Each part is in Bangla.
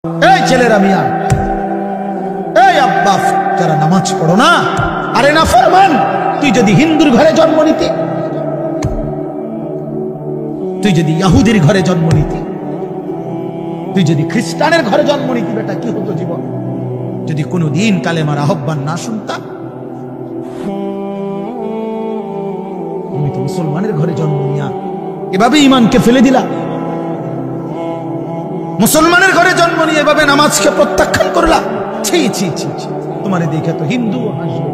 এই ছেলেরা মিয়া, এই আব্বা যারা নামাজ পড়ো না, আরে না ফরমান, তুই যদি হিন্দুর ঘরে জন্ম নিতি, তুই যদি ইহুদির ঘরে জন্ম নিতি, তুই যদি খ্রিস্টানের ঘরে জন্ম নিতি, বেটা কি হতো জীবন? যদি কোনোদিন কালেমার আহ্বান না শুনতাম। তুমি তো মুসলমানের ঘরে জন্ম নিয়া এভাবে ইমানকে ফেলে দিলা। মুসলমানের ঘরে জন্ম নিয়ে এভাবে নামাজকে প্রত্যাখ্যান করলা। ছি ছি ছি ছি। তোমারে দেখে তো হিন্দুও হাসবে,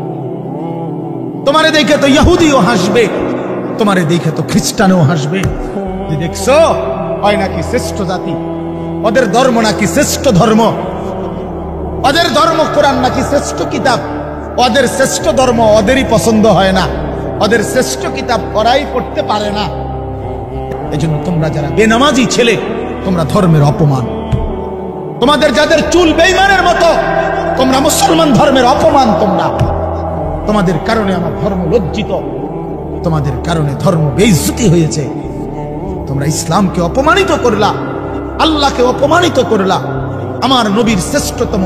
তোমারে দেখে তো ইহুদিও হাসবে, তোমারে দেখে তো খ্রিস্টানও হাসবে। যে দেখছো হয় নাকি শ্রেষ্ঠ জাতি, ওদের ধর্ম নাকি শ্রেষ্ঠ ধর্ম, ওদের ধর্ম কোরআন নাকি শ্রেষ্ঠ কিতাব। ওদের শ্রেষ্ঠ ধর্ম ওদেরই পছন্দ হয় না, ওদের শ্রেষ্ঠ কিতাব ওরাই পড়তে পারে না। এজন্য তোমরা যারা বেনামাজি ছেলে, তোমরা ধর্মের অপমান। তোমাদের যাদের চুল বেঈমানের মতো, তোমরা মুসলমান ধর্মের অপমান। তোমাদের কারণে আমার ধর্ম লজ্জিত, তোমাদের কারণে ধর্ম বেইজ্জতি হয়েছে। তোমরা ইসলামকে অপমানিত করলা, আল্লাহকে অপমানিত করলা, আমার নবীর শ্রেষ্ঠতম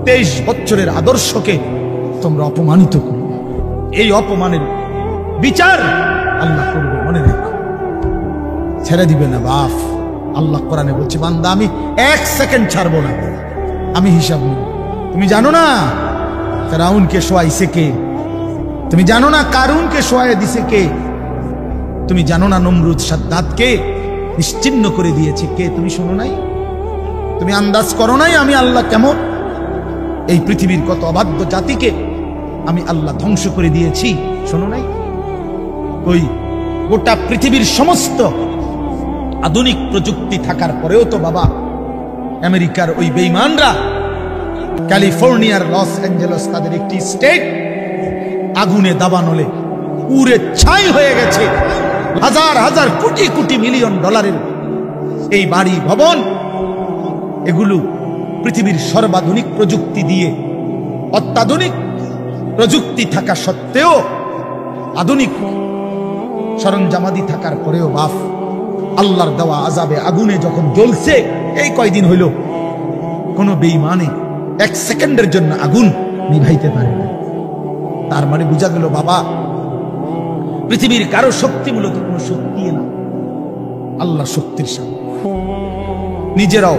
23 বছরের আদর্শকে তোমরা অপমানিত করলা। এই অপমানের বিচার আল্লাহ করবে, মনে রাখো। ছেড়ে দিবে না বাপ। আল্লাহ কোরআনে বলছে, বান্দা আমি 1 সেকেন্ড ছাড়বো না, আমি হিসাব নেব। তুমি জানো না ফেরাউনকে শোয়াইছে কে? তুমি জানো না কারুনকে শোয়াই দিছে কে? তুমি জানো না নমরুদ সাদ্দাতকে নিশ্চিহ্ন করে দিয়েছে কে? তুমি শোনো নাই? তুমি আন্দাজ করো নাই আমি আল্লাহ কেমন? এই পৃথিবীর কত অবাধ্য জাতিকে আমি আল্লাহ ধ্বংস করে দিয়েছি, শোনো নাই? ওই গোটা পৃথিবীর সমস্ত আধুনিক প্রযুক্তি থাকার পরেও তো বাবা আমেরিকার ওই বেঈমানরা, ক্যালিফোর্নিয়ার লস অ্যাঞ্জেলস তাদের একটি স্টেট আগুনে দাবানলে পুড়ে ছাই হয়ে গেছে। হাজার হাজার কোটি কোটি মিলিয়ন ডলারের এই বাড়ি ভবন, এগুলো পৃথিবীর সর্বাধুনিক প্রযুক্তি দিয়ে, অত্যাধুনিক প্রযুক্তি থাকা সত্ত্বেও, আধুনিক সরঞ্জামাদি থাকার পরেও বাপ আল্লাহর দেওয়া আযাবে আগুনে যখন জ্বলছে, এই কয়দিন হইল কোনো বেঈমানে 1 সেকেন্ডের জন্য আগুন নিভাইতে পারে না। তার মানে বোঝা গেল বাবা, পৃথিবীর কারো শক্তি মূলত কোনো শক্তি না, আল্লাহ শক্তির সামনে নিজেরাও